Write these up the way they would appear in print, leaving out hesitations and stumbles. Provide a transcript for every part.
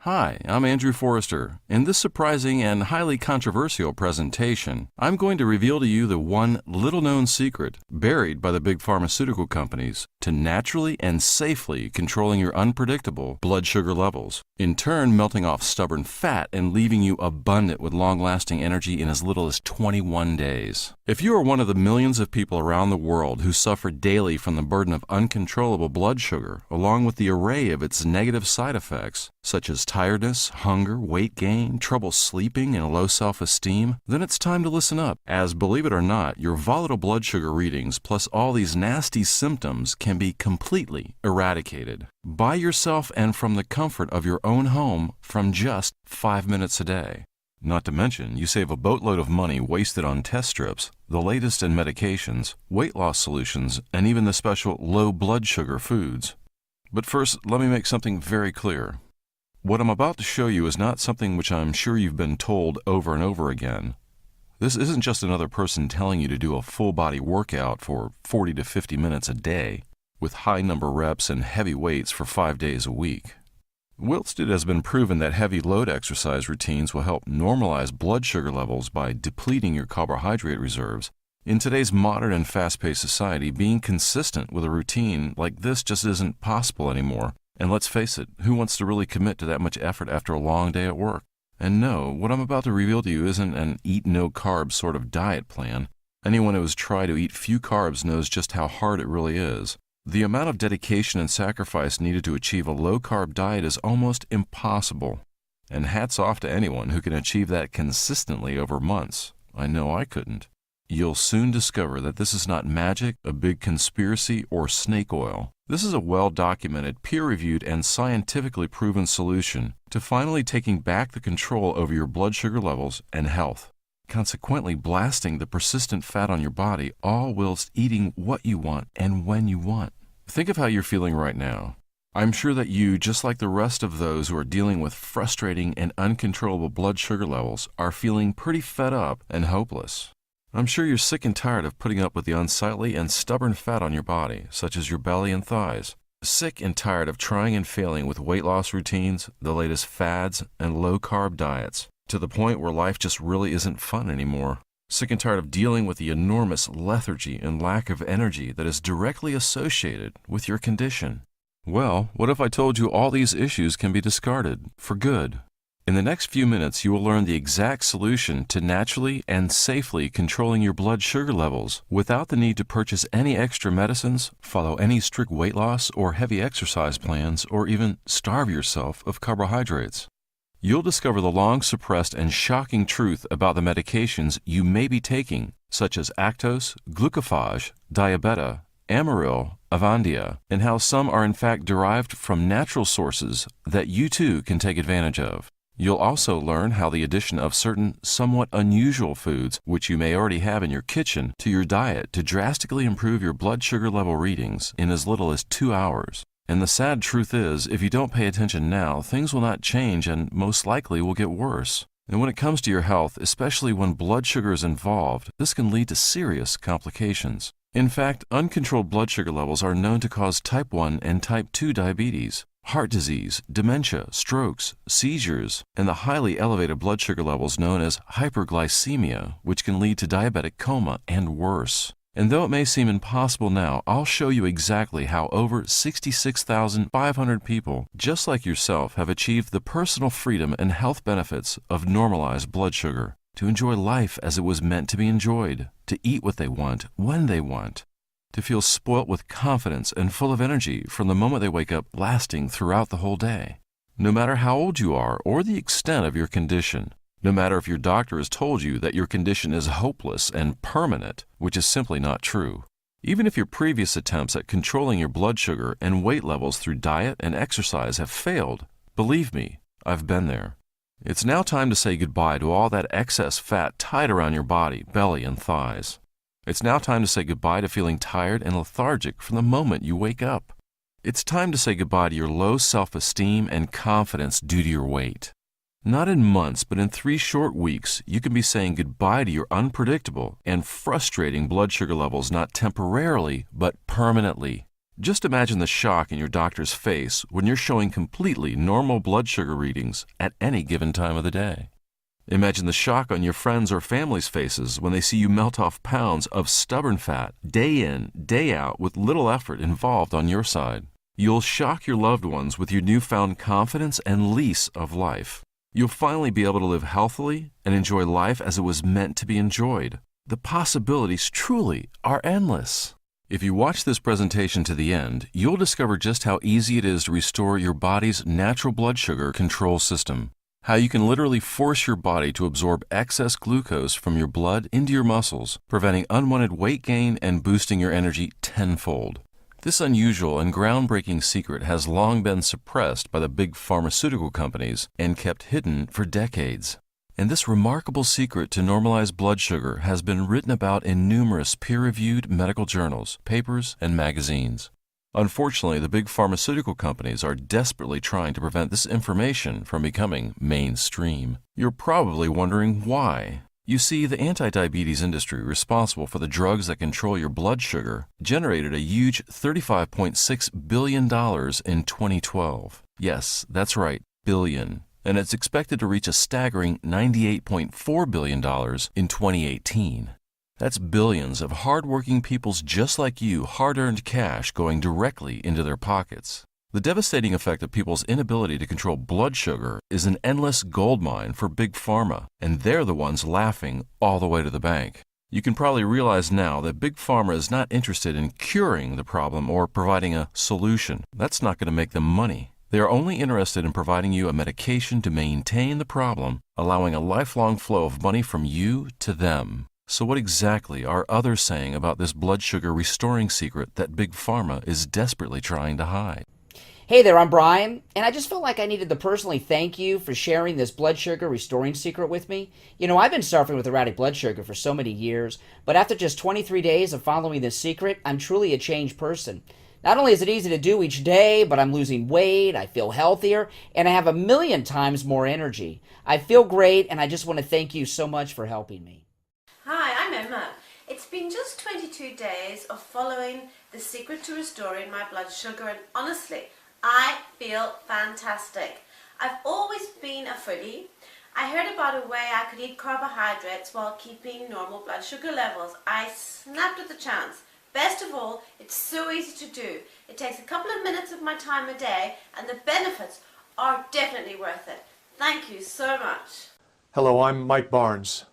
Hi, I'm Andrew Forrester. In this surprising and highly controversial presentation, I'm going to reveal to you the one little-known secret buried by the big pharmaceutical companies to naturally and safely controlling your unpredictable blood sugar levels, in turn melting off stubborn fat and leaving you abundant with long-lasting energy in as little as 21 days. If you are one of the millions of people around the world who suffer daily from the burden of uncontrollable blood sugar, along with the array of its negative side effects, such as tiredness, hunger, weight gain, trouble sleeping, and low self-esteem, then it's time to listen up, as believe it or not, your volatile blood sugar readings plus all these nasty symptoms can be completely eradicated by yourself and from the comfort of your own home from just 5 minutes a day. Not to mention, you save a boatload of money wasted on test strips, the latest in medications, weight loss solutions, and even the special low blood sugar foods. But first, let me make something very clear. What I'm about to show you is not something which I'm sure you've been told over and over again. This isn't just another person telling you to do a full-body workout for 40 to 50 minutes a day, with high number reps and heavy weights for 5 days a week. Whilst it has been proven that heavy load exercise routines will help normalize blood sugar levels by depleting your carbohydrate reserves, in today's modern and fast-paced society, being consistent with a routine like this just isn't possible anymore. And let's face it, who wants to really commit to that much effort after a long day at work? And no, what I'm about to reveal to you isn't an eat-no-carbs sort of diet plan. Anyone who has tried to eat few carbs knows just how hard it really is. The amount of dedication and sacrifice needed to achieve a low-carb diet is almost impossible. And hats off to anyone who can achieve that consistently over months. I know I couldn't. You'll soon discover that this is not magic, a big conspiracy, or snake oil. This is a well-documented, peer-reviewed, and scientifically proven solution to finally taking back the control over your blood sugar levels and health, consequently blasting the persistent fat on your body, all whilst eating what you want and when you want. Think of how you're feeling right now. I'm sure that you, just like the rest of those who are dealing with frustrating and uncontrollable blood sugar levels, are feeling pretty fed up and hopeless. I'm sure you're sick and tired of putting up with the unsightly and stubborn fat on your body, such as your belly and thighs. Sick and tired of trying and failing with weight loss routines, the latest fads, and low-carb diets, to the point where life just really isn't fun anymore. Sick and tired of dealing with the enormous lethargy and lack of energy that is directly associated with your condition. Well, what if I told you all these issues can be discarded for good? In the next few minutes, you will learn the exact solution to naturally and safely controlling your blood sugar levels without the need to purchase any extra medicines, follow any strict weight loss or heavy exercise plans, or even starve yourself of carbohydrates. You'll discover the long-suppressed and shocking truth about the medications you may be taking, such as Actos, Glucophage, Diabeta, Amaryl, Avandia, and how some are in fact derived from natural sources that you too can take advantage of. You'll also learn how the addition of certain somewhat unusual foods, which you may already have in your kitchen, to your diet to drastically improve your blood sugar level readings in as little as 2 hours. And the sad truth is, if you don't pay attention now, things will not change and most likely will get worse. And when it comes to your health, especially when blood sugar is involved, this can lead to serious complications. In fact, uncontrolled blood sugar levels are known to cause type 1 and type 2 diabetes, heart disease, dementia, strokes, seizures, and the highly elevated blood sugar levels known as hyperglycemia, which can lead to diabetic coma and worse. And though it may seem impossible now, I'll show you exactly how over 66,500 people, just like yourself, have achieved the personal freedom and health benefits of normalized blood sugar, to enjoy life as it was meant to be enjoyed, to eat what they want, when they want, to feel spoilt with confidence and full of energy from the moment they wake up, lasting throughout the whole day. No matter how old you are or the extent of your condition, no matter if your doctor has told you that your condition is hopeless and permanent, which is simply not true. Even if your previous attempts at controlling your blood sugar and weight levels through diet and exercise have failed, believe me, I've been there. It's now time to say goodbye to all that excess fat tied around your body, belly, and thighs. It's now time to say goodbye to feeling tired and lethargic from the moment you wake up. It's time to say goodbye to your low self-esteem and confidence due to your weight. Not in months, but in 3 short weeks, you can be saying goodbye to your unpredictable and frustrating blood sugar levels not temporarily, but permanently. Just imagine the shock in your doctor's face when you're showing completely normal blood sugar readings at any given time of the day. Imagine the shock on your friends' or family's faces when they see you melt off pounds of stubborn fat day in, day out with little effort involved on your side. You'll shock your loved ones with your newfound confidence and lease of life. You'll finally be able to live healthily and enjoy life as it was meant to be enjoyed. The possibilities truly are endless. If you watch this presentation to the end, you'll discover just how easy it is to restore your body's natural blood sugar control system. How you can literally force your body to absorb excess glucose from your blood into your muscles, preventing unwanted weight gain and boosting your energy tenfold. This unusual and groundbreaking secret has long been suppressed by the big pharmaceutical companies and kept hidden for decades. And this remarkable secret to normalize blood sugar has been written about in numerous peer-reviewed medical journals, papers, and magazines. Unfortunately, the big pharmaceutical companies are desperately trying to prevent this information from becoming mainstream. You're probably wondering why. You see, the anti-diabetes industry responsible for the drugs that control your blood sugar generated a huge $35.6 billion in 2012. Yes, that's right, billion. And it's expected to reach a staggering $98.4 billion in 2018. That's billions of hard-working people's just like you hard-earned cash going directly into their pockets. The devastating effect of people's inability to control blood sugar is an endless goldmine for Big Pharma, and they're the ones laughing all the way to the bank. You can probably realize now that Big Pharma is not interested in curing the problem or providing a solution. That's not going to make them money. They are only interested in providing you a medication to maintain the problem, allowing a lifelong flow of money from you to them. So what exactly are others saying about this blood sugar restoring secret that Big Pharma is desperately trying to hide? Hey there, I'm Brian, and I just felt like I needed to personally thank you for sharing this blood sugar restoring secret with me. You know, I've been suffering with erratic blood sugar for so many years, but after just 23 days of following this secret, I'm truly a changed person. Not only is it easy to do each day, but I'm losing weight, I feel healthier, and I have 1,000,000 times more energy. I feel great, and I just want to thank you so much for helping me. Hi, I'm Emma. It's been just 22 days of following the secret to restoring my blood sugar, and honestly, I feel fantastic. I've always been a foodie. I heard about a way I could eat carbohydrates while keeping normal blood sugar levels. I snapped at the chance. Best of all, it's so easy to do. It takes a couple of minutes of my time a day, and the benefits are definitely worth it. Thank you so much. Hello, I'm Mike Barnes.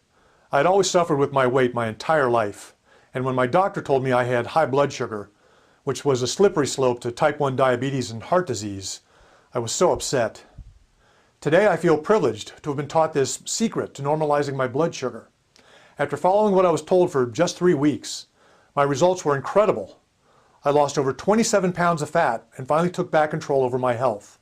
I had always suffered with my weight my entire life, and when my doctor told me I had high blood sugar, which was a slippery slope to type 1 diabetes and heart disease, I was so upset. Today I feel privileged to have been taught this secret to normalizing my blood sugar. After following what I was told for just 3 weeks, my results were incredible. I lost over 27 pounds of fat and finally took back control over my health.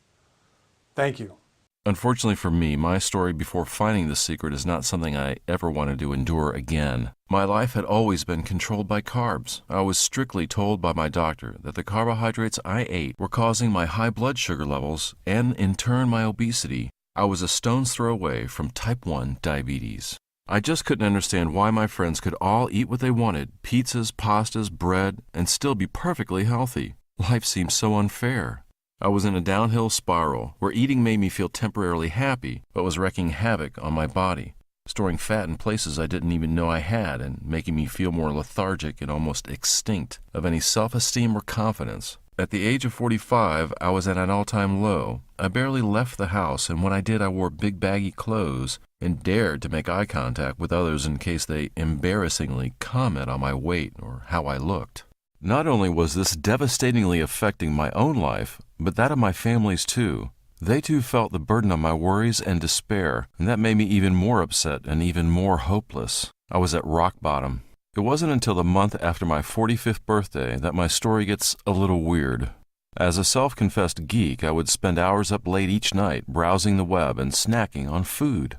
Thank you. Unfortunately for me, my story before finding this secret is not something I ever wanted to endure again. My life had always been controlled by carbs. I was strictly told by my doctor that the carbohydrates I ate were causing my high blood sugar levels and, in turn, my obesity. I was a stone's throw away from type 1 diabetes. I just couldn't understand why my friends could all eat what they wanted, pizzas, pastas, bread, and still be perfectly healthy. Life seemed so unfair. I was in a downhill spiral where eating made me feel temporarily happy, but was wreaking havoc on my body, storing fat in places I didn't even know I had and making me feel more lethargic and almost extinct of any self-esteem or confidence. At the age of 45, I was at an all-time low. I barely left the house, and when I did, I wore big baggy clothes and dared to make eye contact with others in case they embarrassingly comment on my weight or how I looked. Not only was this devastatingly affecting my own life, but that of my family's too. They too felt the burden of my worries and despair, and that made me even more upset and even more hopeless. I was at rock bottom. It wasn't until the month after my 45th birthday that my story gets a little weird. As a self-confessed geek, I would spend hours up late each night browsing the web and snacking on food.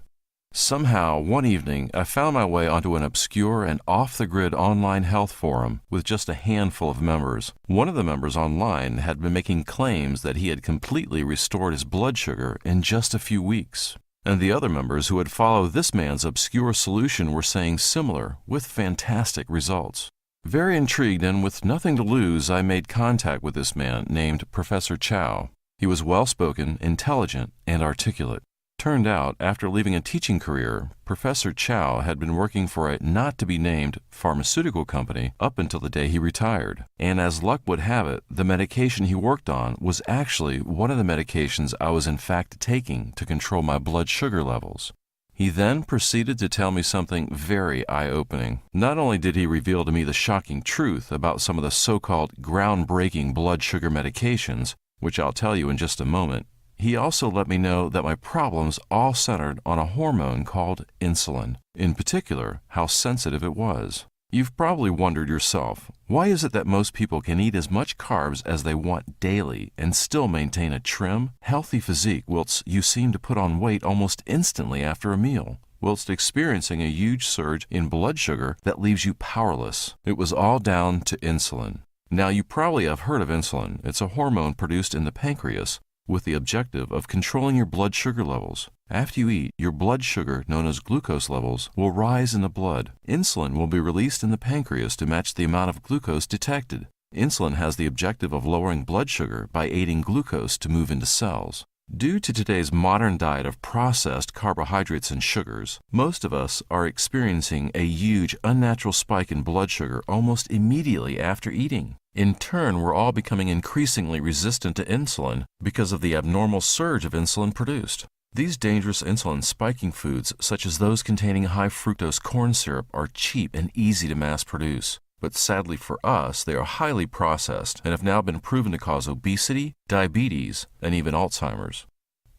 Somehow, one evening, I found my way onto an obscure and off-the-grid online health forum with just a handful of members. One of the members online had been making claims that he had completely restored his blood sugar in just a few weeks. And the other members who had followed this man's obscure solution were saying similar, with fantastic results. Very intrigued and with nothing to lose, I made contact with this man named Professor Chow. He was well-spoken, intelligent, and articulate. Turned out, after leaving a teaching career, Professor Chow had been working for a not-to-be-named pharmaceutical company up until the day he retired. And as luck would have it, the medication he worked on was actually one of the medications I was in fact taking to control my blood sugar levels. He then proceeded to tell me something very eye-opening. Not only did he reveal to me the shocking truth about some of the so-called groundbreaking blood sugar medications, which I'll tell you in just a moment, he also let me know that my problems all centered on a hormone called insulin, in particular, how sensitive it was. You've probably wondered yourself, why is it that most people can eat as much carbs as they want daily and still maintain a trim, healthy physique whilst you seem to put on weight almost instantly after a meal, whilst experiencing a huge surge in blood sugar that leaves you powerless? It was all down to insulin. Now, you probably have heard of insulin. It's a hormone produced in the pancreas with the objective of controlling your blood sugar levels. After you eat, your blood sugar, known as glucose levels, will rise in the blood. Insulin will be released in the pancreas to match the amount of glucose detected. Insulin has the objective of lowering blood sugar by aiding glucose to move into cells. Due to today's modern diet of processed carbohydrates and sugars, most of us are experiencing a huge unnatural spike in blood sugar almost immediately after eating. In turn, we're all becoming increasingly resistant to insulin because of the abnormal surge of insulin produced. These dangerous insulin-spiking foods, such as those containing high fructose corn syrup, are cheap and easy to mass produce. But sadly for us, they are highly processed and have now been proven to cause obesity, diabetes, and even Alzheimer's.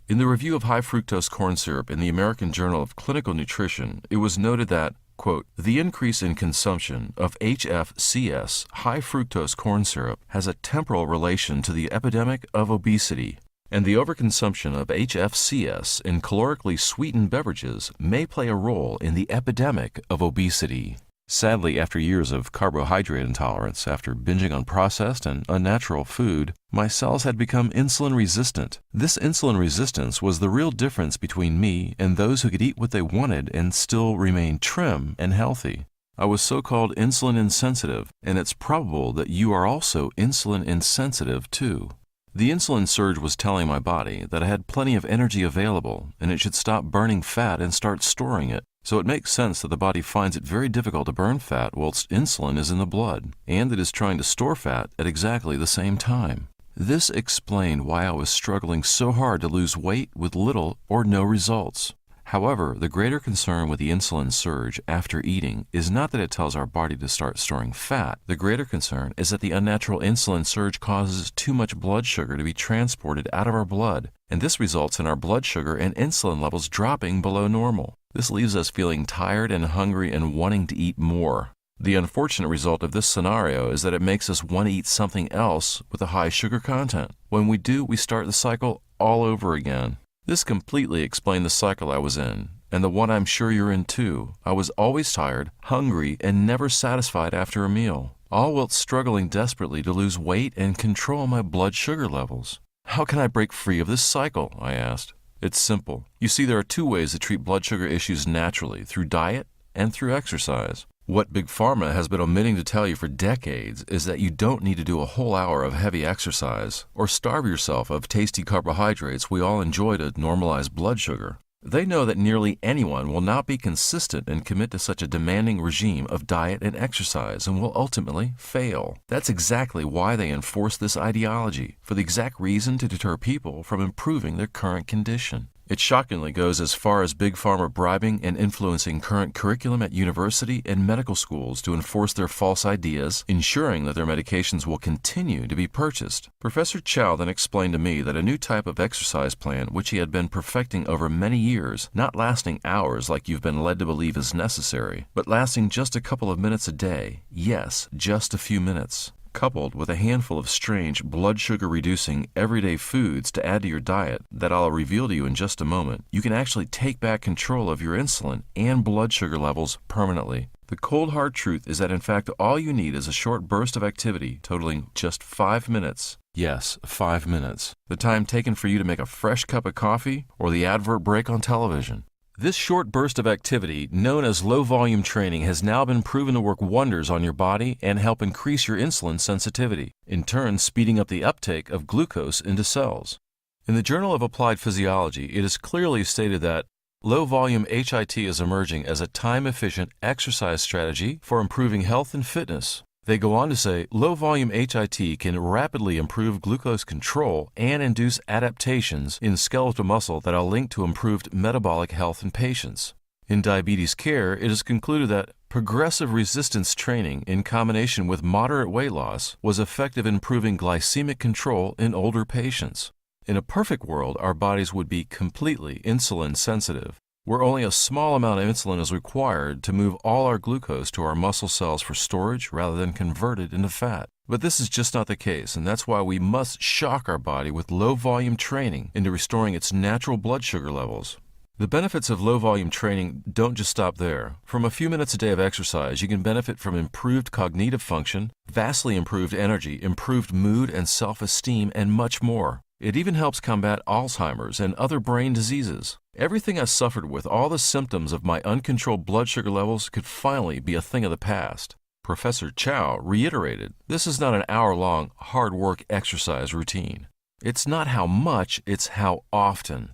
In the review of high fructose corn syrup in the American Journal of Clinical Nutrition, it was noted that, quote, the increase in consumption of HFCS, high fructose corn syrup, has a temporal relation to the epidemic of obesity, and the overconsumption of HFCS in calorically sweetened beverages may play a role in the epidemic of obesity. Sadly, after years of carbohydrate intolerance, after binging on processed and unnatural food, my cells had become insulin resistant. This insulin resistance was the real difference between me and those who could eat what they wanted and still remain trim and healthy. I was so-called insulin insensitive, and it's probable that you are also insulin insensitive too. The insulin surge was telling my body that I had plenty of energy available and it should stop burning fat and start storing it. So it makes sense that the body finds it very difficult to burn fat whilst insulin is in the blood, and it is trying to store fat at exactly the same time. This explained why I was struggling so hard to lose weight with little or no results. However, the greater concern with the insulin surge after eating is not that it tells our body to start storing fat. The greater concern is that the unnatural insulin surge causes too much blood sugar to be transported out of our blood, and this results in our blood sugar and insulin levels dropping below normal. This leaves us feeling tired and hungry and wanting to eat more. The unfortunate result of this scenario is that it makes us want to eat something else with a high sugar content. When we do, we start the cycle all over again. This completely explained the cycle I was in, and the one I'm sure you're in too. I was always tired, hungry, and never satisfied after a meal, all whilst struggling desperately to lose weight and control my blood sugar levels. How can I break free of this cycle? I asked. It's simple. You see, there are two ways to treat blood sugar issues naturally, through diet and through exercise. What Big Pharma has been omitting to tell you for decades is that you don't need to do a whole hour of heavy exercise or starve yourself of tasty carbohydrates we all enjoy to normalize blood sugar. They know that nearly anyone will not be consistent and commit to such a demanding regime of diet and exercise and will ultimately fail. That's exactly why they enforce this ideology, for the exact reason to deter people from improving their current condition. It shockingly goes as far as Big Pharma bribing and influencing current curriculum at university and medical schools to enforce their false ideas, ensuring that their medications will continue to be purchased. Professor Chow then explained to me that a new type of exercise plan, which he had been perfecting over many years, not lasting hours like you've been led to believe is necessary, but lasting just a couple of minutes a day, yes, just a few minutes, coupled with a handful of strange blood sugar reducing everyday foods to add to your diet that I'll reveal to you in just a moment, you can actually take back control of your insulin and blood sugar levels permanently. The cold hard truth is that in fact all you need is a short burst of activity totaling just 5 minutes. Yes, 5 minutes. The time taken for you to make a fresh cup of coffee or the advert break on television. This short burst of activity, known as low-volume training, has now been proven to work wonders on your body and help increase your insulin sensitivity, in turn speeding up the uptake of glucose into cells. In the Journal of Applied Physiology, it is clearly stated that low-volume HIT is emerging as a time-efficient exercise strategy for improving health and fitness. They go on to say low-volume HIT can rapidly improve glucose control and induce adaptations in skeletal muscle that are linked to improved metabolic health in patients. In diabetes care, it is concluded that progressive resistance training in combination with moderate weight loss was effective in improving glycemic control in older patients. In a perfect world, our bodies would be completely insulin sensitive, where only a small amount of insulin is required to move all our glucose to our muscle cells for storage rather than converted into fat. But this is just not the case, and that's why we must shock our body with low-volume training into restoring its natural blood sugar levels. The benefits of low-volume training don't just stop there. From a few minutes a day of exercise, you can benefit from improved cognitive function, vastly improved energy, improved mood and self-esteem, and much more. It even helps combat Alzheimer's and other brain diseases. Everything I suffered with, all the symptoms of my uncontrolled blood sugar levels, could finally be a thing of the past. Professor Chow reiterated, this is not an hour-long, hard-work exercise routine. It's not how much, it's how often.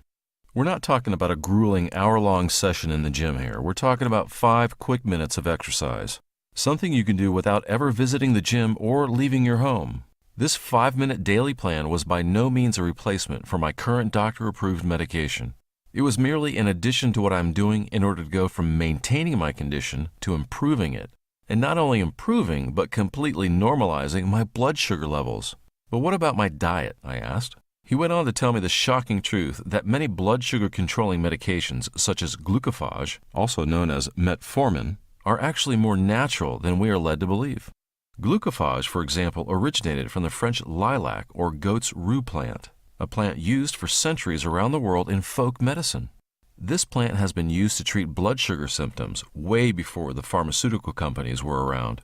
We're not talking about a grueling hour-long session in the gym here. We're talking about 5 quick minutes of exercise. Something you can do without ever visiting the gym or leaving your home. This 5-minute daily plan was by no means a replacement for my current doctor-approved medication. It was merely an addition to what I'm doing in order to go from maintaining my condition to improving it. And not only improving, but completely normalizing my blood sugar levels. But what about my diet? I asked. He went on to tell me the shocking truth that many blood sugar controlling medications, such as glucophage, also known as metformin, are actually more natural than we are led to believe. Glucophage, for example, originated from the French lilac or goat's rue plant, a plant used for centuries around the world in folk medicine. This plant has been used to treat blood sugar symptoms way before the pharmaceutical companies were around.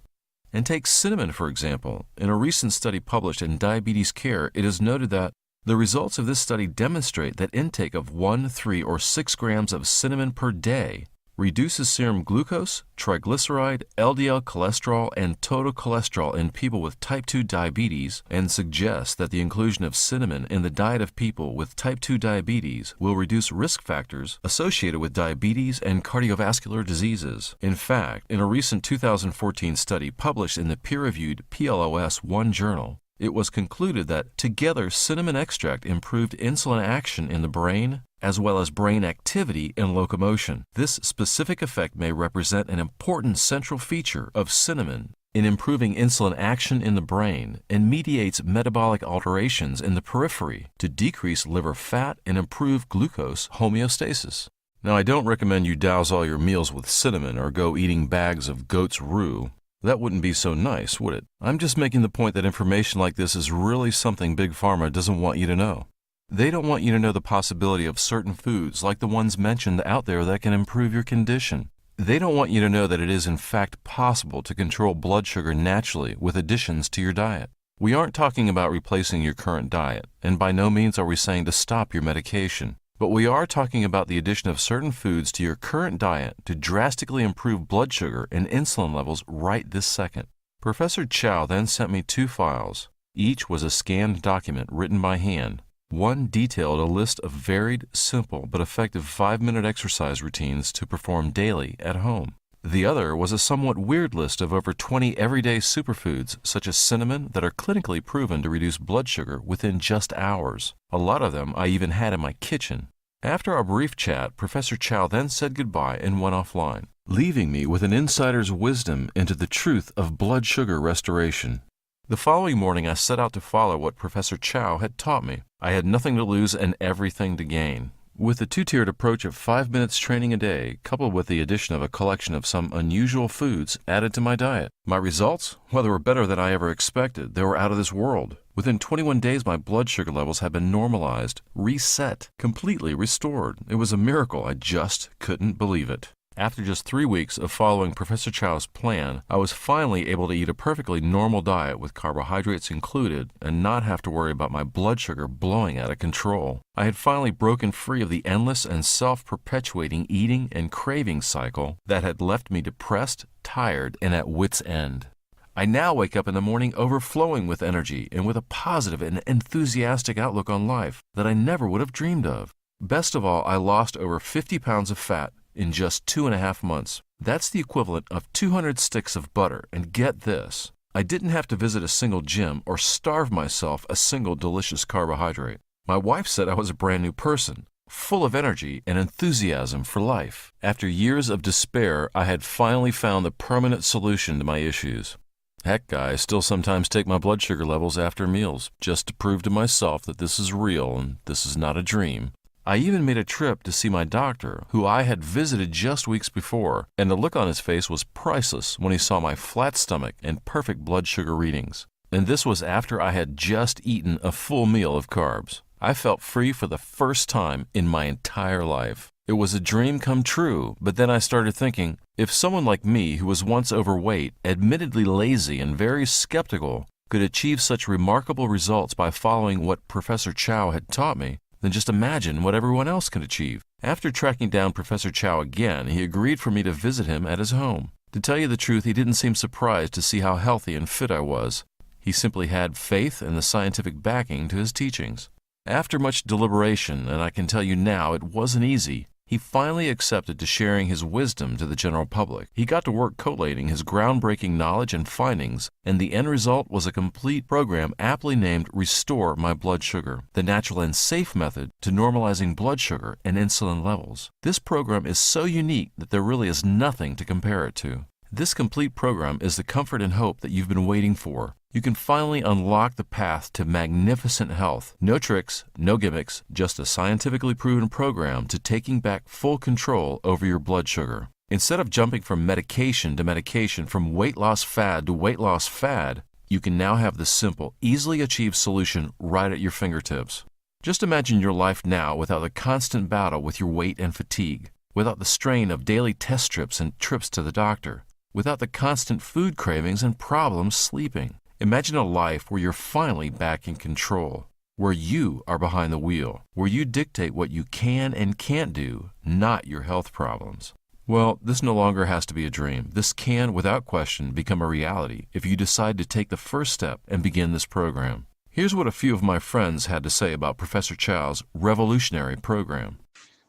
And take cinnamon, for example. In a recent study published in Diabetes Care, it is noted that the results of this study demonstrate that intake of 1, 3, or 6 grams of cinnamon per day reduces serum glucose, triglyceride, LDL cholesterol, and total cholesterol in people with type 2 diabetes, and suggests that the inclusion of cinnamon in the diet of people with type 2 diabetes will reduce risk factors associated with diabetes and cardiovascular diseases. In fact, in a recent 2014 study published in the peer-reviewed PLOS One journal, it was concluded that together cinnamon extract improved insulin action in the brain, as well as brain activity and locomotion. This specific effect may represent an important central feature of cinnamon in improving insulin action in the brain and mediates metabolic alterations in the periphery to decrease liver fat and improve glucose homeostasis. Now, I don't recommend you douse all your meals with cinnamon or go eating bags of goat's rue. That wouldn't be so nice, would it? I'm just making the point that information like this is really something Big Pharma doesn't want you to know. They don't want you to know the possibility of certain foods like the ones mentioned out there that can improve your condition. They don't want you to know that it is in fact possible to control blood sugar naturally with additions to your diet. We aren't talking about replacing your current diet, and by no means are we saying to stop your medication. But we are talking about the addition of certain foods to your current diet to drastically improve blood sugar and insulin levels right this second. Professor Chow then sent me 2 files. Each was a scanned document written by hand. One detailed a list of varied, simple, but effective 5-minute exercise routines to perform daily at home. The other was a somewhat weird list of over 20 everyday superfoods, such as cinnamon, that are clinically proven to reduce blood sugar within just hours. A lot of them I even had in my kitchen. After our brief chat, Professor Chow then said goodbye and went offline, leaving me with an insider's wisdom into the truth of blood sugar restoration. The following morning, I set out to follow what Professor Chow had taught me. I had nothing to lose and everything to gain. With the 2-tiered approach of 5 minutes training a day, coupled with the addition of a collection of some unusual foods added to my diet, my results? Well, they were better than I ever expected. They were out of this world. Within 21 days, my blood sugar levels had been normalized, reset, completely restored. It was a miracle. I just couldn't believe it. After just 3 weeks of following Professor Chow's plan, I was finally able to eat a perfectly normal diet with carbohydrates included and not have to worry about my blood sugar blowing out of control. I had finally broken free of the endless and self-perpetuating eating and craving cycle that had left me depressed, tired, and at wit's end. I now wake up in the morning overflowing with energy and with a positive and enthusiastic outlook on life that I never would have dreamed of. Best of all, I lost over 50 pounds of fat in just 2.5 months. That's the equivalent of 200 sticks of butter, and get this, I didn't have to visit a single gym or starve myself a single delicious carbohydrate. My wife said I was a brand new person, full of energy and enthusiasm for life. After years of despair, I had finally found the permanent solution to my issues. Heck, I still sometimes take my blood sugar levels after meals, just to prove to myself that this is real and this is not a dream. I even made a trip to see my doctor, who I had visited just weeks before, and the look on his face was priceless when he saw my flat stomach and perfect blood sugar readings. And this was after I had just eaten a full meal of carbs. I felt free for the first time in my entire life. It was a dream come true, but then I started thinking, if someone like me who was once overweight, admittedly lazy and very skeptical, could achieve such remarkable results by following what Professor Chow had taught me, then just imagine what everyone else can achieve. After tracking down Professor Chow again, he agreed for me to visit him at his home. To tell you the truth, he didn't seem surprised to see how healthy and fit I was. He simply had faith in the scientific backing to his teachings. After much deliberation, and I can tell you now it wasn't easy, he finally accepted to sharing his wisdom to the general public. He got to work collating his groundbreaking knowledge and findings, and the end result was a complete program aptly named Restore My Blood Sugar, the natural and safe method to normalizing blood sugar and insulin levels. This program is so unique that there really is nothing to compare it to. This complete program is the comfort and hope that you've been waiting for. You can finally unlock the path to magnificent health. No tricks, no gimmicks, just a scientifically proven program to taking back full control over your blood sugar. Instead of jumping from medication to medication, from weight loss fad to weight loss fad, you can now have the simple, easily achieved solution right at your fingertips. Just imagine your life now without the constant battle with your weight and fatigue, without the strain of daily test strips and trips to the doctor, without the constant food cravings and problems sleeping. Imagine a life where you're finally back in control, where you are behind the wheel, where you dictate what you can and can't do, not your health problems. Well, this no longer has to be a dream. This can, without question, become a reality if you decide to take the first step and begin this program. Here's what a few of my friends had to say about Professor Chow's revolutionary program.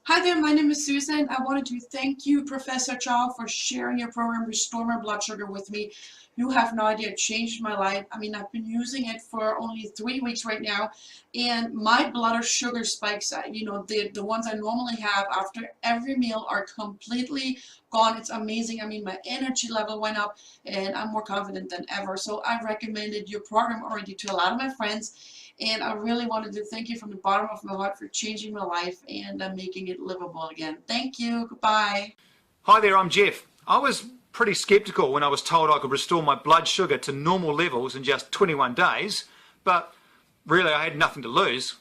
Hi there, my name is Susan. I wanted to thank you, Professor Chow, for sharing your program, Restore My Blood Sugar, with me. You have no idea, it changed my life. I mean, I've been using it for only 3 weeks right now, and my blood sugar spikes, the ones I normally have after every meal are completely gone. It's amazing. I mean, my energy level went up, and I'm more confident than ever. So I recommended your program already to a lot of my friends, and I really wanted to thank you from the bottom of my heart for changing my life and making it livable again. Thank you. Goodbye. Hi there, I'm Jeff. I was pretty skeptical when I was told I could restore my blood sugar to normal levels in just 21 days, but really I had nothing to lose.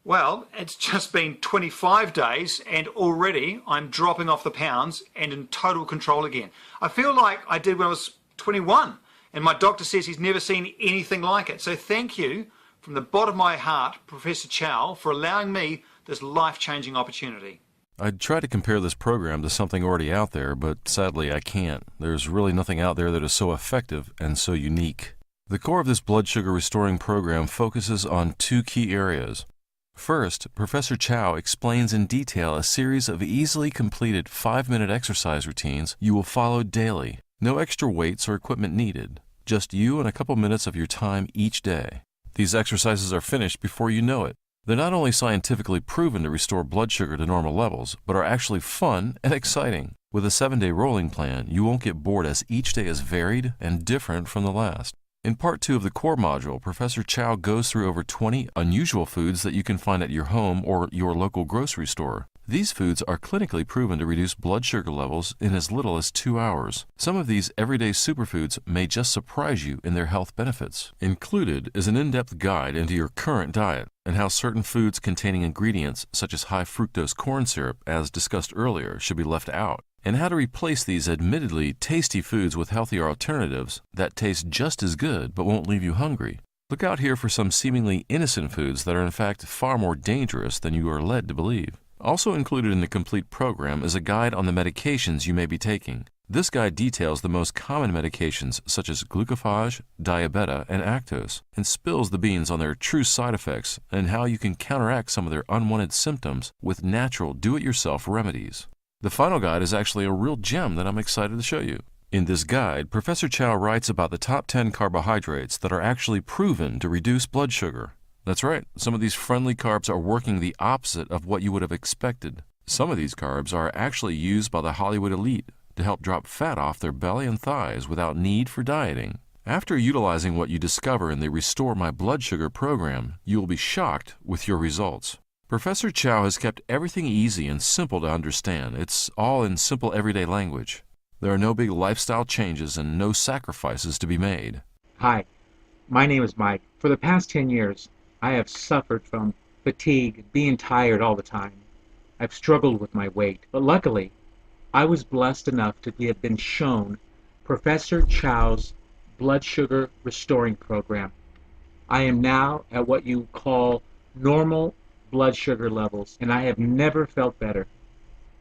Well, it's just been 25 days and already I'm dropping off the pounds and in total control again. I feel like I did when I was 21, and my doctor says he's never seen anything like it. So thank you from the bottom of my heart, Professor Chow, for allowing me this life-changing opportunity. I'd try to compare this program to something already out there, but sadly I can't. There's really nothing out there that is so effective and so unique. The core of this blood sugar restoring program focuses on 2 key areas. First, Professor Chow explains in detail a series of easily completed 5-minute exercise routines you will follow daily. No extra weights or equipment needed, just you and a couple minutes of your time each day. These exercises are finished before you know it. They're not only scientifically proven to restore blood sugar to normal levels, but are actually fun and exciting. With a 7-day rolling plan, you won't get bored as each day is varied and different from the last. In Part 2 of the core module, Professor Chow goes through over 20 unusual foods that you can find at your home or your local grocery store. These foods are clinically proven to reduce blood sugar levels in as little as 2 hours. Some of these everyday superfoods may just surprise you in their health benefits. Included is an in-depth guide into your current diet and how certain foods containing ingredients such as high fructose corn syrup, as discussed earlier, should be left out, and how to replace these admittedly tasty foods with healthier alternatives that taste just as good but won't leave you hungry. Look out here for some seemingly innocent foods that are in fact far more dangerous than you are led to believe. Also included in the complete program is a guide on the medications you may be taking. This guide details the most common medications such as glucophage, diabeta, and actose, and spills the beans on their true side effects and how you can counteract some of their unwanted symptoms with natural do-it-yourself remedies. The final guide is actually a real gem that I'm excited to show you. In this guide, Professor Chow writes about the top 10 carbohydrates that are actually proven to reduce blood sugar. That's right, some of these friendly carbs are working the opposite of what you would have expected. Some of these carbs are actually used by the Hollywood elite to help drop fat off their belly and thighs without need for dieting. After utilizing what you discover in the Restore My Blood Sugar program, you will be shocked with your results. Professor Chow has kept everything easy and simple to understand. It's all in simple everyday language. There are no big lifestyle changes and no sacrifices to be made. Hi, my name is Mike. For the past 10 years, I have suffered from fatigue, being tired all the time. I've struggled with my weight, but luckily, I was blessed enough to have been shown Professor Chow's blood sugar restoring program. I am now at what you call normal blood sugar levels, and I have never felt better.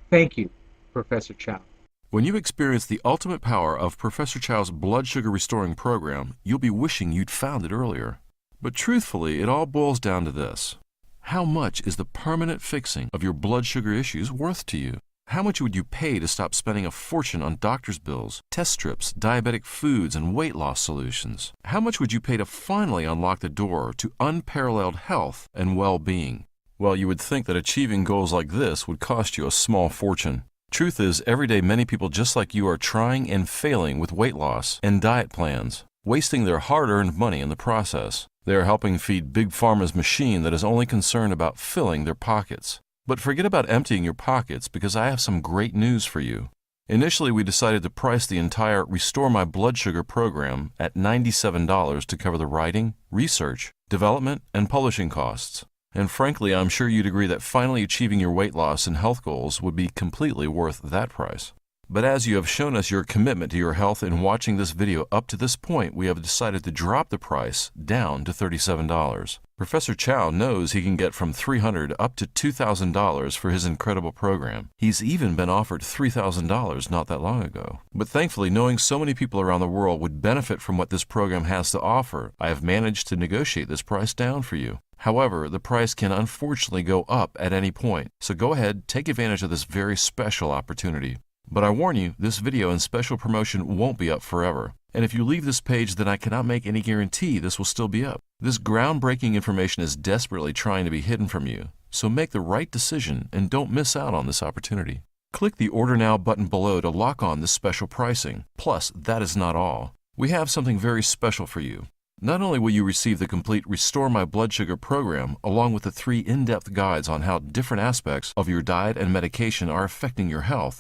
Thank you, Professor Chow. When you experience the ultimate power of Professor Chow's blood sugar restoring program, you'll be wishing you'd found it earlier. But truthfully, it all boils down to this. How much is the permanent fixing of your blood sugar issues worth to you? How much would you pay to stop spending a fortune on doctor's bills, test strips, diabetic foods, and weight loss solutions? How much would you pay to finally unlock the door to unparalleled health and well-being? Well, you would think that achieving goals like this would cost you a small fortune. Truth is, every day many people just like you are trying and failing with weight loss and diet plans, wasting their hard-earned money in the process. They are helping feed Big Pharma's machine that is only concerned about filling their pockets. But forget about emptying your pockets because I have some great news for you. Initially, we decided to price the entire Restore My Blood Sugar program at $97 to cover the writing, research, development, and publishing costs. And frankly, I'm sure you'd agree that finally achieving your weight loss and health goals would be completely worth that price. But as you have shown us your commitment to your health in watching this video up to this point, we have decided to drop the price down to $37. Professor Chow knows he can get from $300 up to $2,000 for his incredible program. He's even been offered $3,000 not that long ago. But thankfully, knowing so many people around the world would benefit from what this program has to offer, I have managed to negotiate this price down for you. However, the price can unfortunately go up at any point, so go ahead, take advantage of this very special opportunity. But I warn you, this video and special promotion won't be up forever. And if you leave this page, then I cannot make any guarantee this will still be up. This groundbreaking information is desperately trying to be hidden from you. So make the right decision and don't miss out on this opportunity. Click the Order Now button below to lock on this special pricing. Plus, that is not all. We have something very special for you. Not only will you receive the complete Restore My Blood Sugar program, along with the 3 in-depth guides on how different aspects of your diet and medication are affecting your health,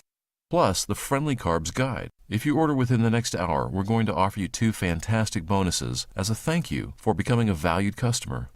plus the Friendly Carbs Guide. If you order within the next hour, we're going to offer you 2 fantastic bonuses as a thank you for becoming a valued customer.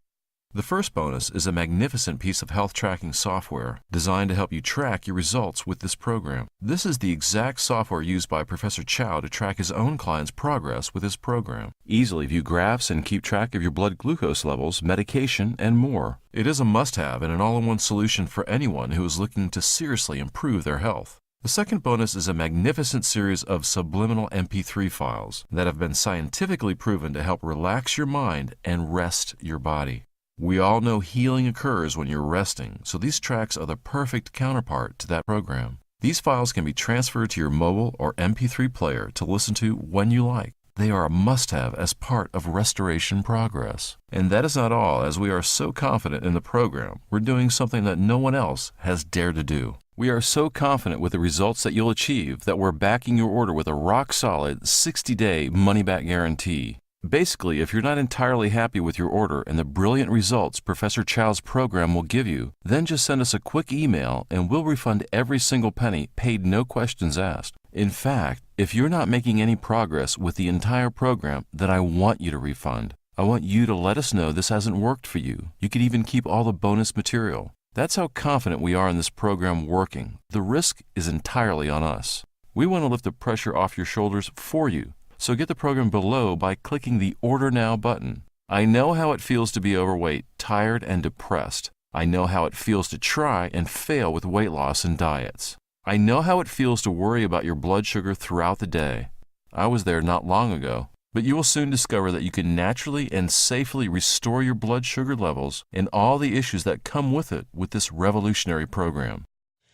The first bonus is a magnificent piece of health tracking software designed to help you track your results with this program. This is the exact software used by Professor Chow to track his own clients' progress with his program. Easily view graphs and keep track of your blood glucose levels, medication, and more. It is a must-have and an all-in-one solution for anyone who is looking to seriously improve their health. The second bonus is a magnificent series of subliminal MP3 files that have been scientifically proven to help relax your mind and rest your body. We all know healing occurs when you're resting, so these tracks are the perfect counterpart to that program. These files can be transferred to your mobile or MP3 player to listen to when you like. They are a must-have as part of restoration progress. And that is not all, as we are so confident in the program, we're doing something that no one else has dared to do. We are so confident with the results that you'll achieve that we're backing your order with a rock-solid 60-day money-back guarantee. Basically, if you're not entirely happy with your order and the brilliant results Professor Chow's program will give you, then just send us a quick email and we'll refund every single penny, paid no questions asked. In fact, if you're not making any progress with the entire program, then I want you to refund. I want you to let us know this hasn't worked for you. You could even keep all the bonus material. That's how confident we are in this program working. The risk is entirely on us. We want to lift the pressure off your shoulders for you. So get the program below by clicking the Order Now button. I know how it feels to be overweight, tired, and depressed. I know how it feels to try and fail with weight loss and diets. I know how it feels to worry about your blood sugar throughout the day. I was there not long ago. But you will soon discover that you can naturally and safely restore your blood sugar levels and all the issues that come with it with this revolutionary program.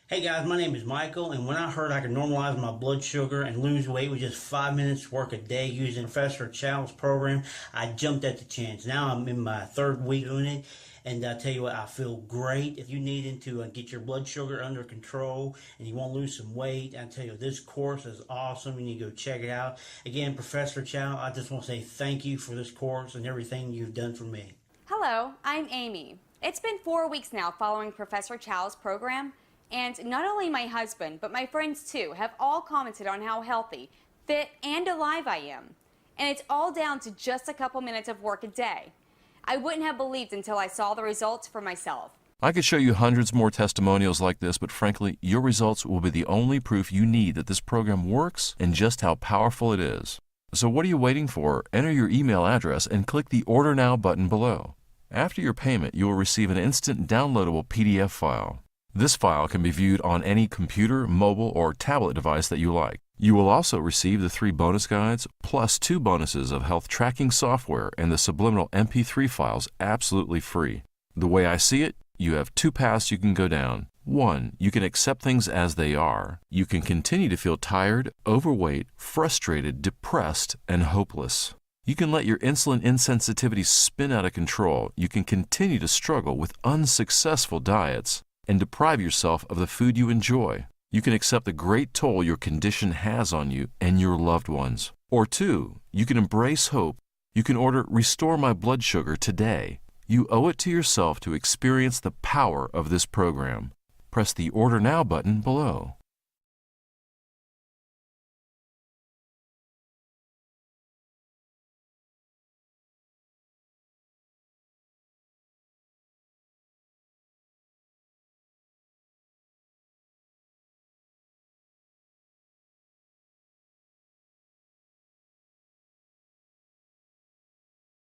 Hey guys, my name is Michael, and when I heard I could normalize my blood sugar and lose weight with just 5 minutes work a day using Professor Chow's program, I jumped at the chance. Now I'm in my 3rd week doing it, and I tell you what, I feel great. If you need to get your blood sugar under control and you want to lose some weight, I tell you, this course is awesome. You need to go check it out. Again, Professor Chow, I just want to say thank you for this course and everything you've done for me. Hello, I'm Amy. It's been 4 weeks now following Professor Chow's program, and not only my husband, but my friends too, have all commented on how healthy, fit, and alive I am. And it's all down to just a couple minutes of work a day. I wouldn't have believed until I saw the results for myself. I could show you hundreds more testimonials like this, but frankly, your results will be the only proof you need that this program works and just how powerful it is. So what are you waiting for? Enter your email address and click the Order Now button below. After your payment, you will receive an instant downloadable PDF file. This file can be viewed on any computer, mobile, or tablet device that you like. You will also receive the 3 bonus guides, plus 2 bonuses of health tracking software and the subliminal MP3 files absolutely free. The way I see it, you have 2 paths you can go down. 1, you can accept things as they are. You can continue to feel tired, overweight, frustrated, depressed, and hopeless. You can let your insulin insensitivity spin out of control. You can continue to struggle with unsuccessful diets and deprive yourself of the food you enjoy. You can accept the great toll your condition has on you and your loved ones. Or 2, you can embrace hope. You can order Restore My Blood Sugar today. You owe it to yourself to experience the power of this program. Press the Order Now button below.